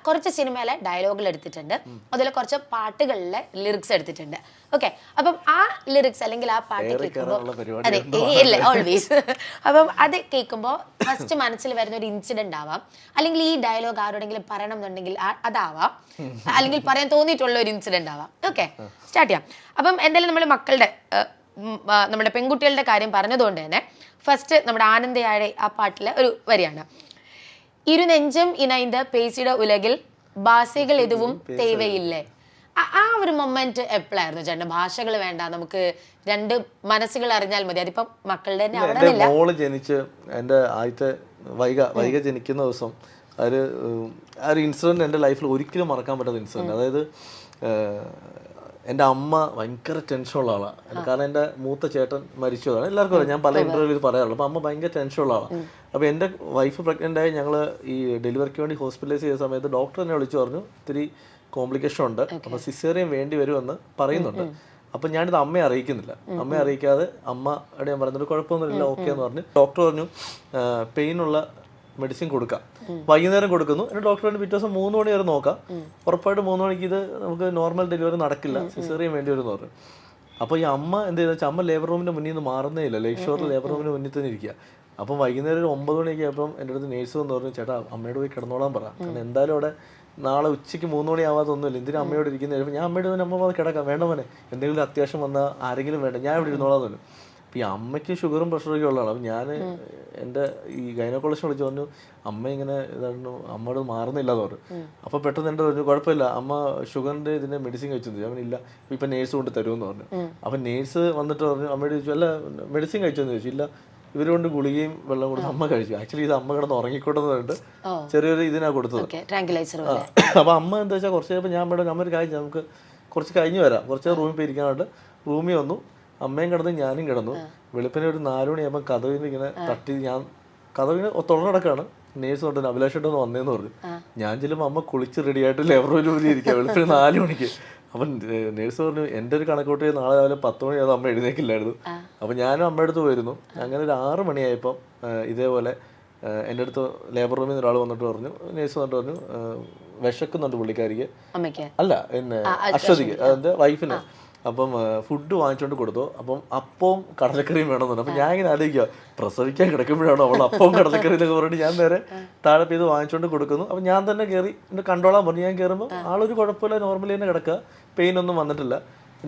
കുറച്ച് സിനിമയിലെ ഡയലോഗുകൾ എടുത്തിട്ടുണ്ട്, അതുപോലെ കുറച്ച് പാട്ടുകളിലെ ലിറിക്സ് എടുത്തിട്ടുണ്ട്. ഓക്കെ, അപ്പം ആ ലിറിക്സ് അല്ലെങ്കിൽ ആ പാട്ട് കേൾക്കുമ്പോൾ അതെ ഇല്ല ഓൾവേസ് അപ്പം അത് കേൾക്കുമ്പോൾ ഫസ്റ്റ് മനസ്സിൽ വരുന്ന ഒരു ഇൻസിഡന്റ് ആവാം, അല്ലെങ്കിൽ ഈ ഡയലോഗ് ആരോടെങ്കിലും പറയണം എന്നുണ്ടെങ്കിൽ അതാവാം, അല്ലെങ്കിൽ പറയാൻ തോന്നിയിട്ടുള്ള ഒരു ഇൻസിഡന്റ് ആവാം. ഓക്കെ, സ്റ്റാർട്ട് ചെയ്യാം. അപ്പം എന്തായാലും നമ്മൾ മക്കളുടെ നമ്മുടെ പെൺകുട്ടികളുടെ കാര്യം പറഞ്ഞതുകൊണ്ട് തന്നെ ഫസ്റ്റ് നമ്മുടെ ആനന്ദയാഴെ ആ പാട്ടിലെ ഒരു വരിയാണ്. ഇരുനെഞ്ചും ഇണൈந்த പേസിയുടെ ഉലകിൽ ഭാഷകൾ എതുവും തേവയില്ലേ. ആ ഒരു മൊമെന്റ് എപ്പോഴായിരുന്നു ചേട്ടൻ? ഭാഷകൾ വേണ്ട, നമുക്ക് രണ്ട് മനസ്സുകൾ അറിഞ്ഞാൽ മതി. അതിപ്പം മക്കളുടെ തന്നെ അവിടെ മോള് ജനിച്ച് എൻ്റെ ആദ്യത്തെ വൈക ജനിക്കുന്ന ദിവസം ആ ഒരു ഇൻസിഡന്റ് എൻ്റെ ലൈഫിൽ ഒരിക്കലും മറക്കാൻ പറ്റാത്ത ഇൻസിഡന്റ്. അതായത് എൻ്റെ അമ്മ ഭയങ്കര ടെൻഷനുള്ള ആളാണ്. കാരണം എൻ്റെ മൂത്ത ചേട്ടൻ മരിച്ചതാണ്, എല്ലാവർക്കും അറിയാം, ഞാൻ പല ഇന്റർവ്യൂവിൽ പറയാറുള്ളൂ. അപ്പോൾ അമ്മ ഭയങ്കര ടെൻഷനുള്ള ആളാണ്. അപ്പോൾ എൻ്റെ വൈഫ് പ്രഗ്നൻ്റ് ആയി ഞങ്ങൾ ഈ ഡെലിവറിക്ക് വേണ്ടി ഹോസ്പിറ്റലൈസ് ചെയ്ത സമയത്ത് ഡോക്ടർ എന്നെ വിളിച്ചു പറഞ്ഞു ഇത്തിരി കോംപ്ലിക്കേഷൻ ഉണ്ട്, അപ്പോൾ സിസേറിയൻ വേണ്ടി വരുമെന്ന് പറയുന്നുണ്ട്. അപ്പം ഞാനിത് അമ്മയെ അറിയിക്കുന്നില്ല. അമ്മയെ അറിയിക്കാതെ അമ്മയോട് ഞാൻ പറഞ്ഞിട്ട് കുഴപ്പമൊന്നുമില്ല, ഓക്കെ എന്ന് പറഞ്ഞു. ഡോക്ടർ പറഞ്ഞു പെയിനുള്ള മെഡിസിൻ കൊടുക്കാം, വൈകുന്നേരം കൊടുക്കുന്നു. എൻ്റെ ഡോക്ടർ പറഞ്ഞു പിറ്റേ ദിവസം 3 മണി വരെ നോക്കാം, ഉറപ്പായിട്ട് 3 മണിക്ക് ഇത് നമുക്ക് നോർമൽ ഡെലിവറി നടക്കില്ല, സിസേറിയൻ വേണ്ടി വരും എന്ന് പറഞ്ഞു. അപ്പോൾ ഈ അമ്മ എന്ത് ചെയ്തെന്ന് വെച്ചാൽ അമ്മ ലേബർ റൂമിൻ്റെ മുന്നിൽ നിന്ന് മാറുന്നേ ഇല്ല, ലേക്ക് ഷോറിൽ ലേബർ റൂമിൻ്റെ മുന്നിൽ തന്നെ ഇരിക്കുക. അപ്പം വൈകുന്നേരം ഒരു 9 മണിയൊക്കെ ആയപ്പം എൻ്റെ അടുത്ത് നേഴ്സ് വന്ന് പറഞ്ഞു ചേട്ടാ അമ്മയോട് പോയി കിടന്നോളാൻ പറ, കാരണം എന്തായാലും അവിടെ നാളെ ഉച്ചയ്ക്ക് 3 മണി ആവാതൊന്നുമില്ല, എന്തിനും അമ്മയോട് ഇരിക്കുന്നത്. ഞാൻ അമ്മയോട് തന്നെ അമ്മ കിടക്കാം, വേണ്ട മോനെ എന്തെങ്കിലും അത്യാവശ്യം വന്നാൽ ആരെങ്കിലും വേണ്ട, ഞാൻ ഇവിടെ ഇരുന്നോളാൻ തോന്നും. അപ്പോൾ ഈ അമ്മയ്ക്ക് ഷുഗറും പ്രഷറൊക്കെ ഉള്ളതാണ്. അപ്പം ഞാൻ എൻ്റെ ഈ ഗൈനക്കോളജിസ്റ്റ് വിളിച്ച് പറഞ്ഞു അമ്മ ഇങ്ങനെ ഇതായിരുന്നു, അമ്മയോട് മാറുന്നില്ല എന്ന് പറഞ്ഞു. അപ്പോൾ പെട്ടെന്ന് എൻ്റെ പറഞ്ഞു കുഴപ്പമില്ല അമ്മ ഷുഗറിൻ്റെ ഇതിൻ്റെ മെഡിസിൻ കഴിച്ചു. അവനില്ല ഇപ്പം നേഴ്സ് കൊണ്ട് തരുമെന്ന് പറഞ്ഞു. അപ്പം നേഴ്സ് വന്നിട്ട് പറഞ്ഞു അമ്മയോട് ചോദിച്ചു അല്ല മെഡിസിൻ കഴിച്ചോന്ന് ചോദിച്ചു. ഇല്ല ഇവർ കൊണ്ട് ഗുളികയും വെള്ളം കൊടുത്ത് അമ്മ കഴിച്ചു. ആക്ച്വലി ഇത് അമ്മ കിടന്ന് ഉറങ്ങിക്കോട്ടെന്ന് പറഞ്ഞിട്ട് ചെറിയൊരു ഇതിനാ കൊടുത്തത്. അപ്പം അമ്മ എന്താ വെച്ചാൽ കുറച്ച് കഴിയുമ്പോൾ ഞാൻ മേഡം അമ്മ ഒരു കാര്യം നമുക്ക് കുറച്ച് കഴിഞ്ഞ് വരാം, കുറച്ച് റൂമിൽ പോയി ഇരിക്കാനായിട്ട് റൂമിൽ വന്നു. അമ്മയും കിടന്നു ഞാനും കിടന്നു. വെളുപ്പിനെ ഒരു 4 മണിയാകുമ്പോൾ കഥവിന് ഇങ്ങനെ തട്ടി ഞാൻ കഥവിന് തുറന്നടക്കാണ്. നേഴ്സ് കൊണ്ട് അഭിലാഷേട്ടൊന്ന് വന്നേന്ന് പറഞ്ഞു. ഞാൻ ചെല്ലുമ്പോൾ അമ്മ കുളിച്ച് റെഡിയായിട്ട് ലെവർ റൂമിൽ ഇരിക്കുക വെളുപ്പിന് 4 മണിക്ക്. അപ്പം നേഴ്സ് പറഞ്ഞു എൻ്റെ ഒരു കണക്കൂട്ടി നാളെ രാവിലെ 10 മണിയാകും അമ്മ എഴുന്നേക്കില്ലായിരുന്നു. അപ്പം ഞാനും അമ്മയുടെ അടുത്ത് പോയിരുന്നു. അങ്ങനെ ഒരു 6 മണിയായപ്പം ഇതേപോലെ എൻ്റെ അടുത്ത് ലേബർ റൂമിൽ നിന്ന് ഒരാൾ വന്നിട്ട് പറഞ്ഞു, നേഴ്സ് വന്നിട്ട് പറഞ്ഞു വിശക്കുന്നുണ്ട് പുള്ളിക്കാരിക്ക്, അല്ല എന്നെ അശ്വതിക്ക് അതിൻ്റെ വൈഫിന്. അപ്പം ഫുഡ് വാങ്ങിച്ചുകൊണ്ട് കൊടുത്തു. അപ്പം അപ്പവും കടലക്കറിയും വേണമെന്ന് പറഞ്ഞു. അപ്പം ഞാൻ ഇങ്ങനെ ആലോചിക്കുക പ്രസവിക്കാൻ കിടക്കുമ്പോഴാണ് അവൾ അപ്പവും കടലക്കറി എന്നൊക്കെ പറഞ്ഞിട്ട് ഞാൻ നേരെ താഴെ ഇത് വാങ്ങിച്ചുകൊണ്ട് കൊടുക്കുന്നു. അപ്പം ഞാൻ തന്നെ കയറി എന്നെ കണ്ടോളാൻ പറഞ്ഞു. ഞാൻ കയറുമ്പോൾ ആളൊരു കുഴപ്പമില്ല, നോർമലി തന്നെ കിടക്കുക, പെയിൻ ഒന്നും വന്നിട്ടില്ല.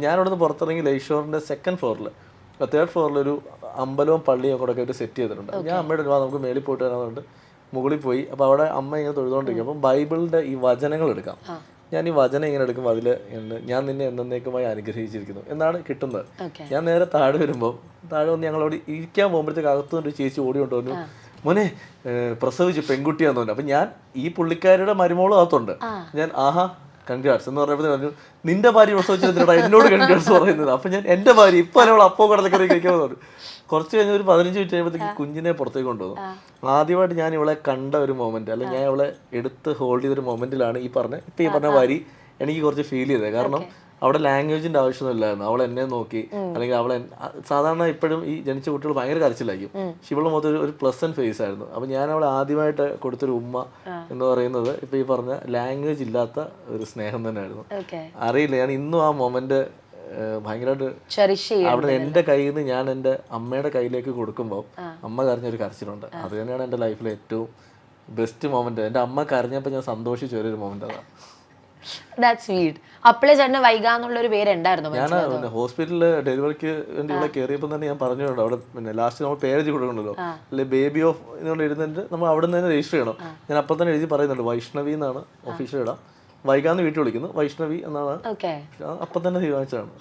ഞാനിവിടെ നിന്ന് പുറത്തിറങ്ങി ലേഷോറിൻ്റെ 2nd ഫ്ലോറിൽ 3rd ഫ്ലോറിലൊരു അമ്പലവും പള്ളിയും കൂടെ ഒക്കെ ആയിട്ട് സെറ്റ് ചെയ്തിട്ടുണ്ട്. ഞാൻ അമ്മയുടെ നമുക്ക് മേളിൽ പോയിട്ട് വരാമെന്നുണ്ട് മുകളിൽ പോയി. അപ്പോൾ അവിടെ അമ്മ ഇങ്ങനെ തൊഴുതുകൊണ്ടിരിക്കും. അപ്പം ബൈബിളിൻ്റെ ഈ വചനങ്ങൾ എടുക്കാം. ഞാൻ ഈ വചനം ഇങ്ങനെ എടുക്കുമ്പോൾ അതിൽ ഞാൻ നിന്നെ എന്നേക്കുമായി അനുഗ്രഹിച്ചിരിക്കുന്നു എന്നാണ് കിട്ടുന്നത്. ഞാൻ നേരെ താഴെ വരുമ്പോൾ താഴെ വന്ന് ഞങ്ങളവിടെ ഇരിക്കാൻ പോകുമ്പോഴത്തേക്ക് അകത്തുനിന്ന് ഒരു ചേച്ചി ഓടി കൊണ്ടുവന്നു, മോനെ പ്രസവിച്ച് പെൺകുട്ടിയാന്ന് പറഞ്ഞു. അപ്പം ഞാൻ ഈ പുള്ളിക്കാരുടെ മരുമോളും അകത്തുണ്ട്. ഞാൻ ആഹാ കൺഗ്രാറ്റ്സ് എന്ന് പറഞ്ഞപ്പോൾ പറഞ്ഞു നിന്റെ ഭാര്യ പ്രസവിച്ചിരുന്നിട്ടാ എന്നോട് കൺഗ്രാറ്റ്സ് പറയുന്നത്. അപ്പം ഞാൻ എൻ്റെ ഭാര്യ ഇപ്പം അവൾ അപ്പോ കടലക്കറി കഴിക്കാമെന്ന് പറഞ്ഞു. കുറച്ച് കഴിഞ്ഞ് ഒരു 15 മിനിറ്റ് കഴിയുമ്പോഴത്തേക്ക് കുഞ്ഞിനെ പുറത്തേക്ക് കൊണ്ടുവന്നു. ആദ്യമായിട്ട് ഞാൻ ഇവളെ കണ്ട ഒരു മൊമെന്റ്, അല്ലെങ്കിൽ ഞാൻ ഇവളെ എടുത്ത് ഹോൾഡ് ചെയ്തൊരു മൊമെന്റിലാണ് ഈ പറഞ്ഞ വരി എനിക്ക് കുറച്ച് ഫീൽ ചെയ്തത്. കാരണം അവിടെ ലാംഗ്വേജിന്റെ ആവശ്യമൊന്നുമില്ലായിരുന്നു. അവൾ എന്നെ നോക്കി, അല്ലെങ്കിൽ അവളെ സാധാരണ ഇപ്പോഴും ഈ ജനിച്ച കുട്ടികൾ ഭയങ്കര കരച്ചിലായിരിക്കും, പക്ഷെ ഇവളുടെ മൊത്തം ഒരു പ്ലസന്റ് ഫേസ് ആയിരുന്നു. അപ്പം ഞാൻ അവളെ ആദ്യമായിട്ട് കൊടുത്തൊരു ഉമ്മ എന്ന് പറയുന്നത് ഇപ്പൊ ഈ പറഞ്ഞ ലാംഗ്വേജ് ഇല്ലാത്ത ഒരു സ്നേഹം തന്നെയായിരുന്നു. അറിയില്ല, ഞാൻ ഇന്നും ആ മൊമെന്റ് ഭയങ്കരമായിട്ട് അവിടെ എൻ്റെ കയ്യിൽ നിന്ന് ഞാൻ എൻ്റെ അമ്മയുടെ കയ്യിലേക്ക് കൊടുക്കുമ്പോൾ അമ്മ കരഞ്ഞൊരു കരച്ചിലുണ്ട്. അത് തന്നെയാണ് എൻ്റെ ലൈഫിലെ ഏറ്റവും ബെസ്റ്റ് മൊമെന്റ്. എൻ്റെ അമ്മ കരഞ്ഞപ്പോൾ ഞാൻ സന്തോഷിച്ച ഒരു മൊമെന്റ് അതാണ്. ഞാൻ ഹോസ്പിറ്റലിൽ ഡെലിവറിക്ക് വേണ്ടി ഇവിടെ കയറിയപ്പോൾ തന്നെ ഞാൻ പറഞ്ഞിട്ടുണ്ട് അവിടെ പിന്നെ ലാസ്റ്റ് നമ്മൾ പേരെഴുതി കൊടുക്കണല്ലോ, അല്ലെ ബേബി ഓഫ് എന്നുകൊണ്ട് എഴുതുന്നുണ്ട്, നമ്മൾ അവിടെ നിന്ന് തന്നെ രജിസ്റ്റർ ചെയ്യണം. ഞാൻ അപ്പം തന്നെ എഴുതി പറയുന്നുണ്ട് വൈഷ്ണവി എന്നാണ് ഒഫീഷ്യൽ ഇടാം, വൈകാന്ന് വീട്ടിൽ വിളിക്കുന്നു, വൈഷ്ണവി എന്നാണ്. അപ്പം തന്നെ തീരുമാനിച്ചതാണ്.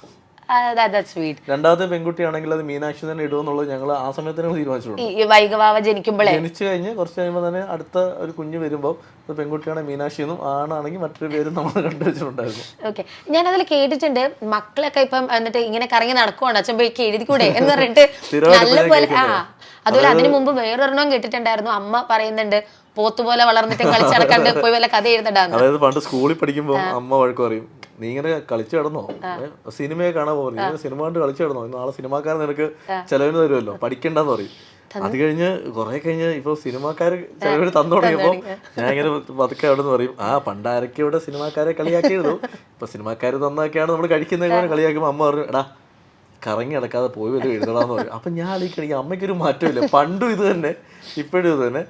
രണ്ടാമത്തെ പെൺകുട്ടിയാണെങ്കിൽ അത് മീനാക്ഷി തന്നെ ഇടുമെന്നുള്ളത് ഞങ്ങൾ ആ സമയത്ത് തന്നെ തീരുമാനിച്ചിട്ടുണ്ട്. ജനിച്ചു കഴിഞ്ഞ് കുറച്ച് കഴിയുമ്പോൾ തന്നെ അടുത്ത ഒരു കുഞ്ഞ് വരുമ്പോൾ അത് പെൺകുട്ടിയാണെങ്കിൽ മീനാക്ഷി എന്നും ആണാണെങ്കിൽ മറ്റൊരു പേരും നമ്മൾ കണ്ടുവച്ചിട്ടുണ്ടായിരുന്നു. ഓക്കെ, ഞാൻ അതിൽ കേട്ടിട്ടുണ്ട് മക്കളൊക്കെ ഇപ്പം എന്നിട്ട് ഇങ്ങനെ കറങ്ങി നടക്കുവാണ് അച്ഛൻ പോയി എഴുതിക്കൂടെ എന്ന് പറഞ്ഞിട്ട് നല്ലപോലെ. അതുപോലെ അതിനു മുമ്പ് വേറൊരെണ്ണം കേട്ടിട്ടുണ്ടായിരുന്നു, അമ്മ പറയുന്നുണ്ട് പോത്തുപോലെ വളർന്നിട്ട് കളിച്ചടക്കാണ്ട് പോയി വല്ല കഥ എഴുതണ്ടായിരുന്നു. അതായത് പണ്ട് സ്കൂളിൽ പഠിക്കുമ്പോൾ അമ്മ വഴക്ക് പറയും, നീ ഇങ്ങനെ കളിച്ചു കിടന്നോ, സിനിമയെ കാണാൻ പോകുന്നു, സിനിമ കണ്ട് കളിച്ചു കിടന്നോ, നാളെ സിനിമാക്കാരൻ നിനക്ക് ചെലവിന് തരുമല്ലോ, പഠിക്കണ്ടെന്ന് പറയും. അത് കഴിഞ്ഞ് കുറെ കഴിഞ്ഞ് ഇപ്പൊ സിനിമാക്കാര് ചിലവര് തന്നു തുടങ്ങിയപ്പോ ഞാൻ ഇങ്ങനെ പതുക്കെ അവിടെ നിന്ന് പറയും, പണ്ട് ആരൊക്കെ ഇവിടെ സിനിമാക്കാരെ കളിയാക്കിയിരുന്നു, ഇപ്പൊ സിനിമാക്കാര് തന്നൊക്കെയാണ് നമ്മൾ കഴിക്കുന്നത് കളിയാക്കുമ്പോ അമ്മ പറഞ്ഞു, എടാ കറങ്ങി നടക്കാതെ പോയി വരും എഴുതണമെന്ന് പറയും. അപ്പൊ ഞാൻ ആലോചിക്കണം, ഈ അമ്മയ്ക്കൊരു മാറ്റമില്ല, പണ്ടും ഇത് തന്നെ ഇപ്പോഴും ഇത് തന്നെ.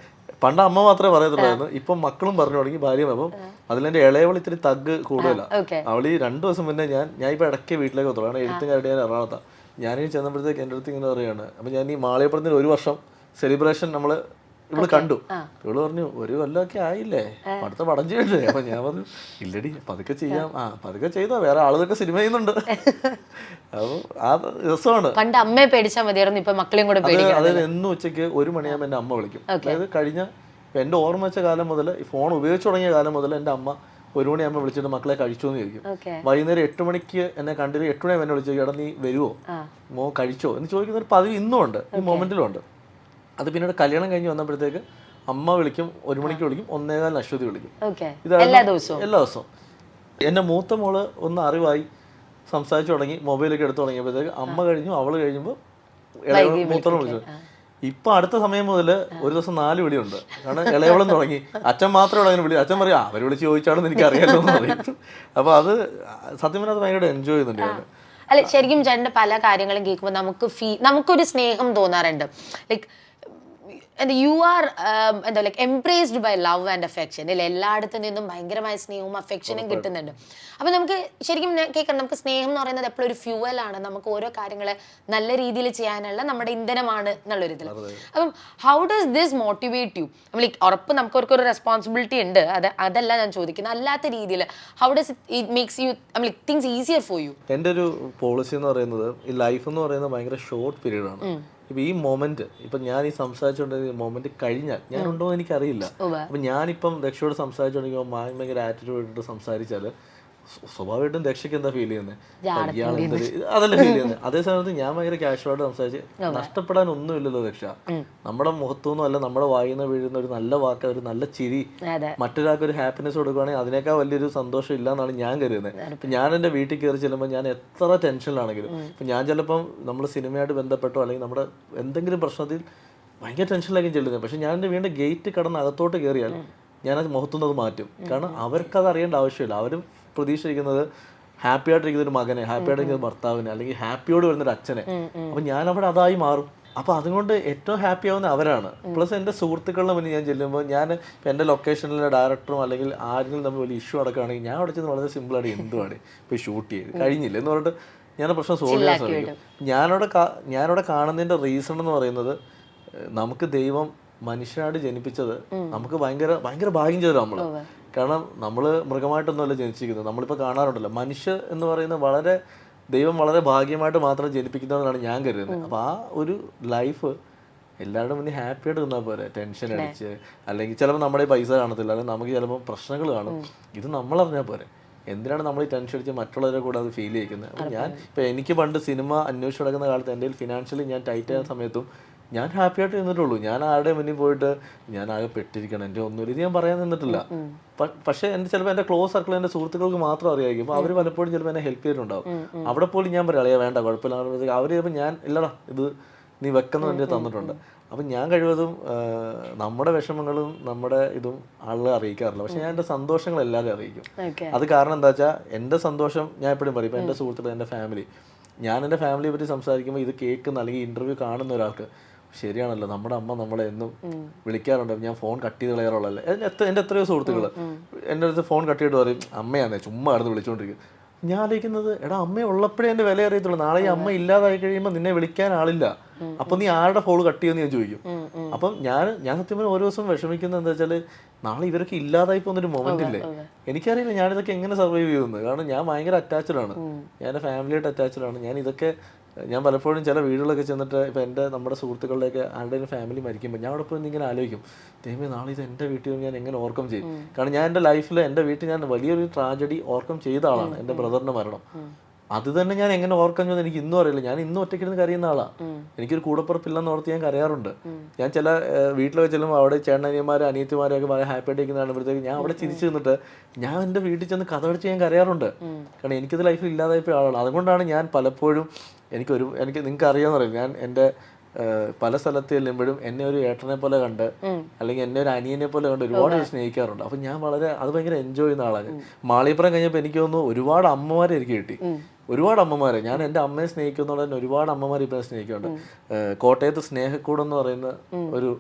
പണ്ട് അമ്മ മാത്രമേ പറയത്തുള്ളായിരുന്നു, ഇപ്പം മക്കളും പറഞ്ഞു തുടങ്ങി, ഭാര്യയും. അപ്പം അതിലെന്റെ ഇളയവൾ ഇത്തിരി തഗ് കൂടുതലാണ്. അവൾ ഈ 2 ദിവസം മുന്നേ ഞാൻ ഇപ്പൊ ഇടയ്ക്ക് വീട്ടിലേക്ക് വന്നോളൂ, കാരണം എഴുത്തുകാരുടെ ഞാൻ എറണാകുളത്താണ്. ഞാനീ ചെന്നപ്പോഴത്തേക്ക് എൻ്റെ അടുത്ത് ഇങ്ങനെ പറയുകയാണ്, അപ്പം ഞാൻ ഈ മാളികപ്പുറത്തിന് 1 വർഷം സെലിബ്രേഷൻ നമ്മൾ ഇവള് കണ്ടു. ഇവള് പറഞ്ഞു, 1 കൊല്ലമൊക്കെ ആയില്ലേ, അടുത്ത പടം ചെയ്യണ്ടേ? അപ്പൊ ഞാൻ പറഞ്ഞു, ഇല്ലടി പതുക്കെ ചെയ്യാം. പതുക്കെ ചെയ്തോ, വേറെ ആളുകളൊക്കെ സിനിമ ചെയ്യുന്നുണ്ട്. അപ്പൊ ആ രസമാണ്. പണ്ട് അമ്മയെ പേടിച്ചാൽ മതിയായിരുന്നു, ഇപ്പൊ മക്കളെയും കൂടെ പേടിക്കണം. അതായത് എന്നും ഉച്ചയ്ക്ക് 1 മണിയാകുമ്പോൾ എൻ്റെ അമ്മ വിളിക്കും. അതായത് കഴിഞ്ഞ എൻ്റെ ഓർമ്മ വെച്ച കാലം മുതൽ, ഫോൺ ഉപയോഗിച്ചു തുടങ്ങിയ കാലം മുതൽ എൻ്റെ അമ്മ 1 മണിയാകുമ്പോൾ വിളിച്ചിട്ട് മക്കളെ കഴിച്ചോ എന്ന് ചോദിക്കും. വൈകുന്നേരം 8 മണിക്ക് എന്നെ കണ്ടിട്ട് 8 മണിയാകുമ്പോൾ എന്നെ വിളിച്ചു, എടാ നീ വരുമോ, മോ കഴിച്ചോ എന്ന് ചോദിക്കുന്ന ഒരു പതിവ് ഇന്നും ഉണ്ട്, ഈ മൊമെന്റിലും ഉണ്ട്. അത് പിന്നീട് കല്യാണം കഴിഞ്ഞ് വന്നപ്പോഴത്തേക്ക് അമ്മ വിളിക്കും, 1 മണിക്ക് വിളിക്കും, 1:15 അശ്വതി വിളിക്കും. എല്ലാ ദിവസവും. എൻ്റെ മൂത്ത മോള് ഒന്ന് അറിവായി സംസാരിച്ചു തുടങ്ങി, മൊബൈലൊക്കെ എടുത്തു തുടങ്ങിയപ്പോഴത്തേക്ക് അമ്മ കഴിഞ്ഞു, അവള് കഴിയുമ്പോൾ മൂത്തോളം വിളിച്ചു. ഇപ്പൊ അടുത്ത സമയം മുതൽ ഒരു ദിവസം 4 വിളിയുണ്ട്. കാരണം ഇളയവളും തുടങ്ങി, അച്ഛൻ മാത്രമേ അങ്ങനെ വിളി. അച്ഛൻ പറയും, അവര് വിളിച്ച് ചോദിച്ചാണെന്ന് എനിക്ക് അറിയാലോ എന്ന് പറയും. അപ്പൊ അത് സത്യം പറഞ്ഞാൽ അത് ഭയങ്കര എൻജോയ് ചെയ്യുന്നുണ്ട് ഞാൻ. അല്ല, ശരിക്കും ചേട്ടൻ്റെ പല കാര്യങ്ങളും കേൾക്കുമ്പോൾ നമുക്കൊരു സ്നേഹം തോന്നാറുണ്ട്. ലൈക്ക് യു ആർ എന്താ like embraced bye love and affection. ഇല്ല, എല്ലായിടത്തു നിന്നും ഭയങ്കരമായ സ്നേഹവും അഫെക്ഷനും കിട്ടുന്നുണ്ട്. അപ്പം നമുക്ക് ശരിക്കും കേൾക്കണം, നമുക്ക് സ്നേഹം എന്ന് പറയുന്നത് എപ്പോഴും ഒരു ഫ്യൂവലാണ്, നമുക്ക് ഓരോ കാര്യങ്ങളെ നല്ല രീതിയിൽ ചെയ്യാനുള്ള നമ്മുടെ ഇന്ധനമാണ് എന്നുള്ളൊരിതിൽ. അപ്പം how does this motivate you? Like ഉറപ്പ് നമുക്കൊരു റെസ്പോൺസിബിലിറ്റി ഉണ്ട്, അതല്ല ഞാൻ ചോദിക്കുന്നത്, അല്ലാത്ത രീതിയിൽ how does it makes you like things easier for you? എൻ്റെ ഒരു പോളിസി എന്ന് പറയുന്നത്, ഈ ലൈഫ് എന്ന് പറയുന്നത് ഭയങ്കര ഷോർട്ട് പീരീഡ് ആണ്. ഇപ്പൊ ഈ മൊമെന്റ്, ഇപ്പൊ ഞാൻ ഈ സംസാരിച്ചുകൊണ്ടിരുന്ന മൊമെന്റ് കഴിഞ്ഞാൽ ഞാൻ ഉണ്ടോ എന്ന് എനിക്കറിയില്ല. അപ്പൊ ഞാനിപ്പം ദക്ഷയോട് സംസാരിച്ചുകൊണ്ടിരിക്കുമ്പോൾ ഭയങ്കര ആറ്റിറ്റ്യൂഡ് ഇട്ടിട്ട് സംസാരിച്ചാല് സ്വാഭാവികമായിട്ടും ദക്ഷയ്ക്ക് എന്താ ഫീൽ ചെയ്യുന്നത്, അതല്ല ഫീൽ ചെയ്യുന്നത്. അതേ സമയത്ത് ഞാൻ ഭയങ്കര കാഷ്വലായിട്ട് സംസാരിച്ച്, നഷ്ടപ്പെടാൻ ഒന്നുമില്ലല്ലോ ദക്ഷ. നമ്മുടെ മുഖത്തൊന്നും അല്ല, നമ്മുടെ വായിന്ന് വീഴുന്ന ഒരു നല്ല വാക്ക്, ഒരു നല്ല ചിരി മറ്റൊരാൾക്ക് ഒരു ഹാപ്പിനെസ് കൊടുക്കുകയാണെങ്കിൽ അതിനേക്കാൾ വലിയൊരു സന്തോഷം ഇല്ല എന്നാണ് ഞാൻ കരുതുന്നത്. ഇപ്പം ഞാൻ എൻ്റെ വീട്ടിൽ കയറി ചെല്ലുമ്പോൾ ഞാൻ എത്ര ടെൻഷനിലാണെങ്കിലും, ഇപ്പം ഞാൻ ചിലപ്പം നമ്മൾ സിനിമയായിട്ട് ബന്ധപ്പെട്ടോ അല്ലെങ്കിൽ നമ്മുടെ എന്തെങ്കിലും പ്രശ്നത്തിൽ ഭയങ്കര ടെൻഷനിലായിരിക്കും ചെല്ലുന്നത്. പക്ഷെ ഞാൻ എൻ്റെ വീടിൻ്റെ ഗേറ്റ് കടന്ന് അകത്തോട്ട് കയറിയാൽ ഞാനത് മുഖത്തുനിന്ന് അത് മാറ്റും. കാരണം അവർക്കത് അറിയേണ്ട ആവശ്യമില്ല. അവരും പ്രതീക്ഷിക്കുന്നത് ഹാപ്പി ആയിട്ടിരിക്കുന്ന ഒരു മകനെ, ഹാപ്പി ആയിട്ടിരിക്കുന്ന ഭർത്താവിനെ, അല്ലെങ്കിൽ ഹാപ്പിയോട് വരുന്നൊരു അച്ഛനെ. അപ്പൊ ഞാൻ അവിടെ അതായി മാറും. അപ്പൊ അതുകൊണ്ട് ഏറ്റവും ഹാപ്പി ആവുന്ന അവരാണ്. പ്ലസ് എൻ്റെ സുഹൃത്തുക്കളുടെ മുന്നിൽ ഞാൻ ചെല്ലുമ്പോൾ, ഞാൻ എൻ്റെ ലൊക്കേഷനിലെ ഡയറക്ടറും അല്ലെങ്കിൽ ആരെങ്കിലും തമ്മിൽ വലിയ ഇഷ്യൂ അടക്കുകയാണെങ്കിൽ ഞാൻ അവിടെ ചെന്ന് വളരെ സിമ്പിളായിട്ട് എന്തുവാണ് ഇപ്പോൾ ഷൂട്ട് ചെയ്ത് കഴിഞ്ഞില്ല എന്ന് പറഞ്ഞിട്ട് ഞാൻ പ്രശ്നം സോൾവ് ചെയ്യാൻ ശ്രമിക്കും. ഞാനവിടെ കാണുന്നതിൻ്റെ റീസൺ എന്ന് പറയുന്നത്, നമുക്ക് ദൈവം മനുഷ്യനായിട്ട് ജനിപ്പിച്ചത് നമുക്ക് ഭയങ്കര ഭാഗ്യം ചെയ്തല്ലോ നമ്മള്. കാരണം നമ്മൾ മൃഗമായിട്ടൊന്നുമല്ല ജനിച്ചിരിക്കുന്നത്. നമ്മളിപ്പോൾ കാണാറുണ്ടല്ലോ, മനുഷ്യ എന്ന് പറയുന്നത് ദൈവം വളരെ ഭാഗ്യമായിട്ട് മാത്രം ജനിപ്പിക്കുന്നതെന്നാണ് ഞാൻ കരുതുന്നത്. അപ്പോൾ ആ ഒരു ലൈഫ് എല്ലാവരുടെ മുന്നേ ഹാപ്പി ആയിട്ട് നിന്നാൽ പോരെ, ടെൻഷൻ അടിച്ച് അല്ലെങ്കിൽ ചിലപ്പോൾ നമ്മുടെ പൈസ കാണത്തില്ല, അല്ലെങ്കിൽ നമുക്ക് ചിലപ്പോൾ പ്രശ്നങ്ങൾ കാണും. ഇത് നമ്മളറിഞ്ഞാൽ പോരെ. എന്തിനാണ് നമ്മൾ ഈ ടെൻഷൻ അടിച്ച് മറ്റുള്ളവരെ കൂടെ അത് ഫീൽ ചെയ്യിക്കുന്നത്? അപ്പം എനിക്ക് പണ്ട് സിനിമ അന്വേഷിച്ച് നടക്കുന്ന കാലത്ത് എൻ്റെ ഫിനാൻഷ്യലി ഞാൻ ടൈറ്റ് ആയ സമയത്തും ഞാൻ ഹാപ്പി ആയിട്ട് നിന്നിട്ടുള്ളൂ. ഞാൻ ആരുടെ മുന്നിൽ പോയിട്ട് ഞാൻ ആകെ പെട്ടിരിക്കണം, എൻ്റെ ഒന്നുമില്ല, ഇത് ഞാൻ പറയാൻ നിന്നിട്ടില്ല. പക്ഷേ ചിലപ്പോൾ എൻ്റെ ക്ലോസ് സർക്കിൾ എൻ്റെ സുഹൃത്തുക്കൾക്ക് മാത്രം അറിയായിരിക്കും. അപ്പോൾ അവർ പലപ്പോഴും ചിലപ്പോൾ എന്നെ ഹെൽപ്പ് ചെയ്തിട്ടുണ്ടാവും. അവിടെ പോലും ഞാൻ പറയാം, അളിയാ വേണ്ട കുഴപ്പമില്ല. അവർ ചിലപ്പോൾ ഞാൻ ഇല്ലടാ ഇത് നീ വെക്കുന്ന എൻ്റെ തന്നിട്ടുണ്ട്. അപ്പം ഞാൻ കഴിവതും നമ്മുടെ വിഷമങ്ങളും നമ്മുടെ ഇതും ആളുകളെ അറിയിക്കാറില്ല. പക്ഷെ ഞാൻ എൻ്റെ സന്തോഷങ്ങൾ എല്ലാവരും അറിയിക്കും. അത് കാരണം എന്താ വെച്ചാൽ, എൻ്റെ സന്തോഷം ഞാൻ എപ്പോഴും പറയും. ഇപ്പം എൻ്റെ സുഹൃത്തുക്കൾ, എൻ്റെ ഫാമിലി, ഞാൻ എൻ്റെ ഫാമിലിയെ പറ്റി സംസാരിക്കുമ്പോൾ ഇത് കേൾക്കുന്ന അല്ലെങ്കിൽ ഇൻ്റർവ്യൂ കാണുന്ന ഒരാൾക്ക് ശരിയാണല്ലോ, നമ്മുടെ അമ്മ നമ്മളെ എന്നും വിളിക്കാറുണ്ട്, ഞാൻ ഫോൺ കട്ട് ചെയ്ത് കളയാറുള്ളല്ലേ. എൻ്റെ എത്രയോ സുഹൃത്തുക്കൾ എൻ്റെ അടുത്ത് ഫോൺ കട്ട് ചെയ്തിട്ട് പറയും, അമ്മയാന്നേ ചുമ്മാ ആയിരുന്നു വിളിച്ചുകൊണ്ടിരിക്കും. ഞാൻ ആലോചിക്കുന്നത്, എടാ അമ്മ ഉള്ളപ്പോഴേ എൻ്റെ വില അറിയത്തുള്ളൂ. നാളെ ഈ അമ്മ ഇല്ലാതായി കഴിയുമ്പോൾ നിന്നെ വിളിക്കാൻ ആളില്ല, അപ്പൊ നീ ആരുടെ ഫോൺ കട്ട് ചെയ്യുമെന്ന് ഞാൻ ചോദിക്കും. അപ്പം ഞാൻ സത്യം പറഞ്ഞാൽ ഓരോ ദിവസം വിഷമിക്കുന്നത് എന്താ വെച്ചാൽ, നാളെ ഇവരൊക്കെ ഇല്ലാതായി പോകുന്നൊരു മൊമെന്റ് ഇല്ലേ. എനിക്കറിയില്ല ഞാനിതൊക്കെ എങ്ങനെ സർവൈവ് ചെയ്യുന്നത്. കാരണം ഞാൻ ഭയങ്കര അറ്റാച്ച്ഡ് ആണ്, ഞാൻ എൻ്റെ ഫാമിലിയായിട്ട് അറ്റാച്ച്ഡ് ആണ്. ഞാൻ പലപ്പോഴും ചില വീടുകളൊക്കെ ചെന്നിട്ട്, ഇപ്പം നമ്മുടെ സുഹൃത്തുക്കളുടെയൊക്കെ ആരുടെയും ഫാമിലി മരിക്കുമ്പോൾ ഞാൻ അവിടെ പോയി ഇങ്ങനെ ആലോചിക്കും, ദൈവമേ നാളെ ഇത് എൻ്റെ വീട്ടിൽ ഞാൻ എങ്ങനെ ഓവർകം ചെയ്യും. കാരണം ഞാൻ എൻ്റെ ലൈഫിൽ എൻ്റെ വീട്ടിൽ ഞാൻ വലിയൊരു ട്രാജഡി ഓവർകം ചെയ്ത ആളാണ്, എൻ്റെ ബ്രദറിൻ്റെ മരണം. അത് തന്നെ ഞാൻ എങ്ങനെ ഓവർകം ചെയ്യുന്നത് എനിക്ക് ഇന്നും അറിയില്ല. ഞാൻ ഇന്നും ഒറ്റയ്ക്കിരുന്ന് കരയുന്ന ആളാണ്. എനിക്കൊരു കൂടപ്പുറപ്പില്ലെന്ന് ഓർത്ത് ഞാൻ കരയാറുണ്ട്. ഞാൻ ചില വീട്ടിലൊക്കെ ചെല്ലുമ്പോൾ അവിടെ ചേട്ടനിയന്മാരും അനിയത്തിമാരും ഒക്കെ വളരെ ഹാപ്പി ആയിട്ട് ഇരിക്കുന്ന കാണുമ്പോഴത്തേക്ക് ഞാൻ അവിടെ ചിരിച്ചു നിന്നിട്ട് ഞാൻ എൻ്റെ വീട്ടിൽ ചെന്ന് കഥ അടിച്ച് ഞാൻ കരയാറുണ്ട്. കാരണം എനിക്കിത് ലൈഫിൽ ഇല്ലാതായപ്പോൾ ആളാണ്. അതുകൊണ്ടാണ് ഞാൻ പലപ്പോഴും എനിക്ക് നിങ്ങൾക്ക് അറിയാമെന്ന് പറയും, ഞാൻ എൻ്റെ പല സ്ഥലത്ത് ചെല്ലുമ്പോഴും എന്നെ ഒരു ഏട്ടനെ പോലെ കണ്ട് അല്ലെങ്കിൽ എന്നെ ഒരു അനിയനെ പോലെ കണ്ട് ഒരുപാട് പേര് സ്നേഹിക്കാറുണ്ട്. അപ്പം ഞാൻ വളരെ അത് ഭയങ്കര എൻജോയ് ചെയ്യുന്ന ആളാണ്. മാളികപ്പുറം കഴിഞ്ഞപ്പോൾ എനിക്ക് തോന്നുന്നു ഒരുപാട് അമ്മമാരെ എനിക്ക് കിട്ടി. ഒരുപാട് അമ്മമാരെ ഞാൻ എൻ്റെ അമ്മയെ സ്നേഹിക്കുന്നുള്ള തന്നെ ഒരുപാട് അമ്മമാരെ ഇപ്പം സ്നേഹിക്കുന്നുണ്ട്. കോട്ടയത്ത് സ്നേഹക്കൂട് എന്ന് പറയുന്ന ഒരു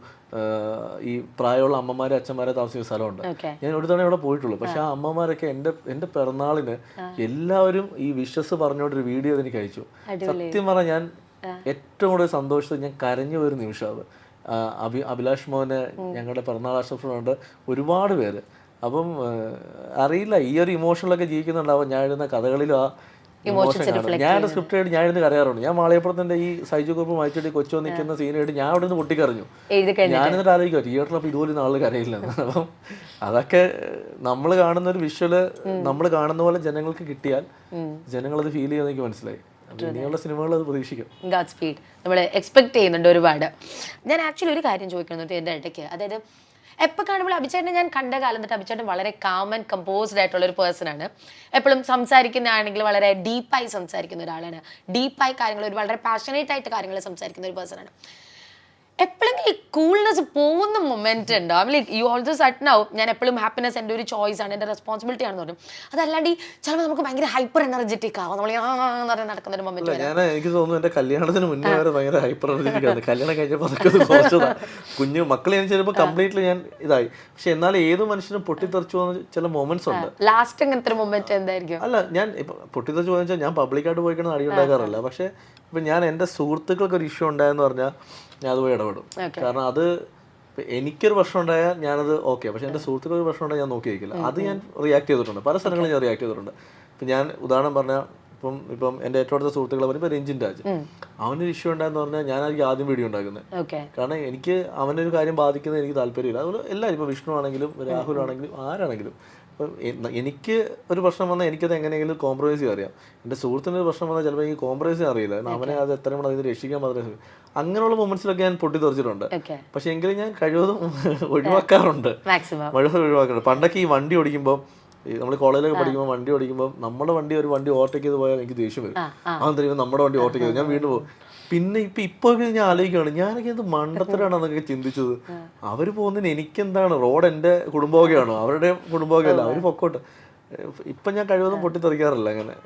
ഈ പ്രായമുള്ള അമ്മമാരെ അച്ഛന്മാരെ താമസിക്കുന്ന സ്ഥലമുണ്ട്. ഞാൻ ഒരു തവണ ഇവിടെ പോയിട്ടുള്ളൂ. പക്ഷെ ആ അമ്മമാരൊക്കെ എൻ്റെ പിറന്നാളിന് എല്ലാവരും ഈ വിഷസ് പറഞ്ഞുകൊണ്ടൊരു വീഡിയോ എനിക്ക് അയച്ചു. സത്യം പറഞ്ഞാൽ ഞാൻ ഏറ്റവും കൂടുതൽ സന്തോഷത്തിൽ ഞാൻ കരഞ്ഞു പോയൊരു നിമിഷം അത്. അഭിലാഷ് മോനെ ഞങ്ങളുടെ പിറന്നാൾ ആശംസകളുണ്ട് ഒരുപാട് പേര്. അപ്പം അറിയില്ല ഈ ഒരു ഇമോഷനിലൊക്കെ ജീവിക്കുന്നുണ്ടാവും. ഞാൻ എഴുതുന്ന കഥകളിലും ആ ഇമോഷൻ കാണും. ഞാൻ സ്ക്രിപ്റ്റ് ആയിട്ട് ഞാൻ ഇരുന്ന് കരയാറുണ്ട്. ഞാൻ മാളികപ്പുറത്തിന്റെ ഈ സൈജു കുറുപ്പ് മാറ്റിയിട്ട് കൊച്ചു നിൽക്കുന്ന സീനായിട്ട് ഞാൻ അവിടെ നിന്ന് പൊട്ടിക്കറിഞ്ഞു. ഞാനിന്നിട്ട് ആലോചിക്കുക തിയേറ്ററിൽ അപ്പോൾ ഇതുപോലെ നാളെ കരയില്ലെന്ന്. അപ്പം അതൊക്കെ നമ്മൾ കാണുന്ന ഒരു വിഷ്വല് നമ്മൾ കാണുന്ന പോലെ ജനങ്ങൾക്ക് കിട്ടിയാൽ ജനങ്ങളത് ഫീൽ ചെയ്യുമെന്ന് എനിക്ക് മനസ്സിലായി. ഇനിയുള്ള സിനിമകൾ അത് പ്രതീക്ഷിക്കും. ഗോഡ് സ്പീഡ് നമ്മൾ എക്സ്പെക്ട് ചെയ്യുന്നുണ്ട് ഒരുപാട്. ഞാൻ ആക്ച്വലി ഒരു കാര്യം ചോദിക്കുന്നത് എൻ്റെ ഇടയ്ക്ക്, അതായത് എപ്പോൾ കാണുമ്പോൾ അഭിചേട്ടനെ ഞാൻ കണ്ട കാലം തൊട്ട് അഭിചേട്ടൻ വളരെ കാം ആൻഡ് കമ്പോസ്ഡ് ആയിട്ടുള്ള ഒരു പേഴ്സൺ ആണ്. എപ്പോഴും സംസാരിക്കുന്നതാണെങ്കിൽ വളരെ ഡീപ്പായി സംസാരിക്കുന്ന ഒരാളാണ്. ഡീപ്പായി കാര്യങ്ങൾ ഒരു വളരെ പാഷനേറ്റ് ആയിട്ട് കാര്യങ്ങൾ സംസാരിക്കുന്ന ഒരു പേഴ്സൺ ആണ്. എപ്പോഴെങ്കിലും ഈ കൂൾനെസ് പോകുന്ന മൊമെന്റ് ഉണ്ടോ? I like you also set now ഞാൻ എപ്പോഴും ഹാപ്പിനെസ് എൻ്റെ ഒരു ചോയ്സ് ആണ്, എൻ്റെ റെസ്പോൺസിബിലിറ്റി ആണെന്ന് പറഞ്ഞു. അതല്ലാണ്ട് ചിലപ്പോൾ നമുക്ക് ഭയങ്കര ഹൈപ്പർ എനർജറ്റിക് ആവും, നമ്മൾ പറഞ്ഞ് നടക്കുന്ന ഒരു മൊമെന്റ്. ഞാൻ എനിക്ക് തോന്നുന്നു എൻ്റെ കല്യാണത്തിന് മുന്നേ വരെ ഭയങ്കര ഹൈപ്പർ എനർജറ്റിക് ആണ്. കല്യാണം കഴിഞ്ഞപ്പോൾ അതൊക്കെ കുറച്ചതാ. കുഞ്ഞു മക്കളെ ഞാൻ ചിലപ്പോൾ കംപ്ലീറ്റ്ലി ഞാൻ ഇതായി. പക്ഷെ എന്നാലും ഏത് മനുഷ്യനും പൊട്ടിത്തെറിച്ചു പോകുന്ന ചില മൊമെന്റ്സ് ഉണ്ട്. ലാസ്റ്റ് അങ്ങനത്തെ ഒരു മൊമെന്റ് എന്തായിരിക്കും? അല്ല ഞാൻ ഇപ്പൊ പൊട്ടിത്തെറിച്ചു പോകുന്ന വെച്ചാൽ ഞാൻ പബ്ലിക്കായിട്ട് പോയിക്കണം അടി ഉണ്ടാക്കാറില്ല. പക്ഷെ ഇപ്പൊ ഞാൻ എൻ്റെ സുഹൃത്തുക്കൾക്ക് ഒരു ഇഷ്യൂ ഉണ്ടായെന്ന് പറഞ്ഞാൽ ഞാൻ അതുപോയി ഇടപെടും. കാരണം അത് എനിക്കൊരു പ്രശ്നം ഉണ്ടായാൽ ഞാനത് ഓക്കെ, പക്ഷെ എൻ്റെ സുഹൃത്തുക്കൾ ഒരു പ്രശ്നം ഉണ്ടായാൽ ഞാൻ നോക്കി വയ്ക്കില്ല. അത് ഞാൻ റിയാക്ട് ചെയ്തിട്ടുണ്ട്. പല സ്ഥലങ്ങളിൽ ഞാൻ റിയാക്ട് ചെയ്തിട്ടുണ്ട്. ഇപ്പം ഞാൻ ഉദാഹരണം പറഞ്ഞാൽ ഇപ്പം എൻ്റെ ഏറ്റവും അടുത്ത സുഹൃത്തുക്കളെ പറഞ്ഞാൽ രഞ്ജിൻ രാജ്, അവനൊരു ഇഷ്യൂ ഉണ്ടായെന്ന് പറഞ്ഞാൽ ഞാനായിരിക്കും ആദ്യം വീഡിയോ ഉണ്ടാക്കുന്നത്. കാരണം എനിക്ക് അവനൊരു കാര്യം ബാധിക്കുന്നത് എനിക്ക് താല്പര്യമില്ല. അതുപോലെ എല്ലാവരും ഇപ്പോൾ വിഷ്ണു ആണെങ്കിലും രാഹുൽ ആണെങ്കിലും ആരാണെങ്കിലും അപ്പം എനിക്ക് ഒരു പ്രശ്നം വന്നാൽ എനിക്കത് എങ്ങനെയെങ്കിലും കോംപ്രമൈസ് ചെയ്യാൻ അറിയാം. എൻ്റെ സുഹൃത്തിൻ്റെ ഒരു പ്രശ്നം വന്നാൽ ചിലപ്പോൾ എനിക്ക് കോംപ്രമൈസ് ചെയ്യാൻ അറിയില്ല. അവനെ അത് എത്രയും കൂടെ അതിന് രക്ഷിക്കാൻ മാത്രമേ. അങ്ങനെയുള്ള മൊമെന്റ്സിലൊക്കെ ഞാൻ പൊട്ടിത്തെറിച്ചിട്ടുണ്ട്. പക്ഷെ എങ്കിലും ഞാൻ കഴിവതും ഒഴിവാക്കാറുണ്ട്. പണ്ടൊക്കെ ഈ വണ്ടി ഓടിക്കുമ്പോൾ നമ്മൾ കോളേജിലൊക്കെ പഠിക്കുമ്പോൾ വണ്ടി ഓടിക്കുമ്പോൾ നമ്മുടെ വണ്ടി ഒരു വണ്ടി ഓവർടേക്ക് ചെയ്ത് പോയാൽ എനിക്ക് ദേഷ്യം വരും. അതെന്താ നമ്മുടെ വണ്ടി ഓവർടേക്ക് ചെയ്ത് ഞാൻ വീണ്ടും പോകും. പിന്നെ ഇപ്പൊ ഞാൻ ആലോചിക്കുകയാണ് ഞാനൊക്കെ എന്ത് മണ്ടത്തരാണെന്നൊക്കെ ചിന്തിച്ചത്. അവര് പോകുന്നതിന് എനിക്കെന്താണ്? റോഡ് എൻ്റെ കുടുംബമൊക്കെയാണോ? അവരുടെ കുടുംബമൊക്കെയല്ല, അവര് പൊക്കോട്ടെ. ഇപ്പൊ ഞാൻ കഴിവതും പൊട്ടിത്തെറിക്കാറില്ല അങ്ങനെ.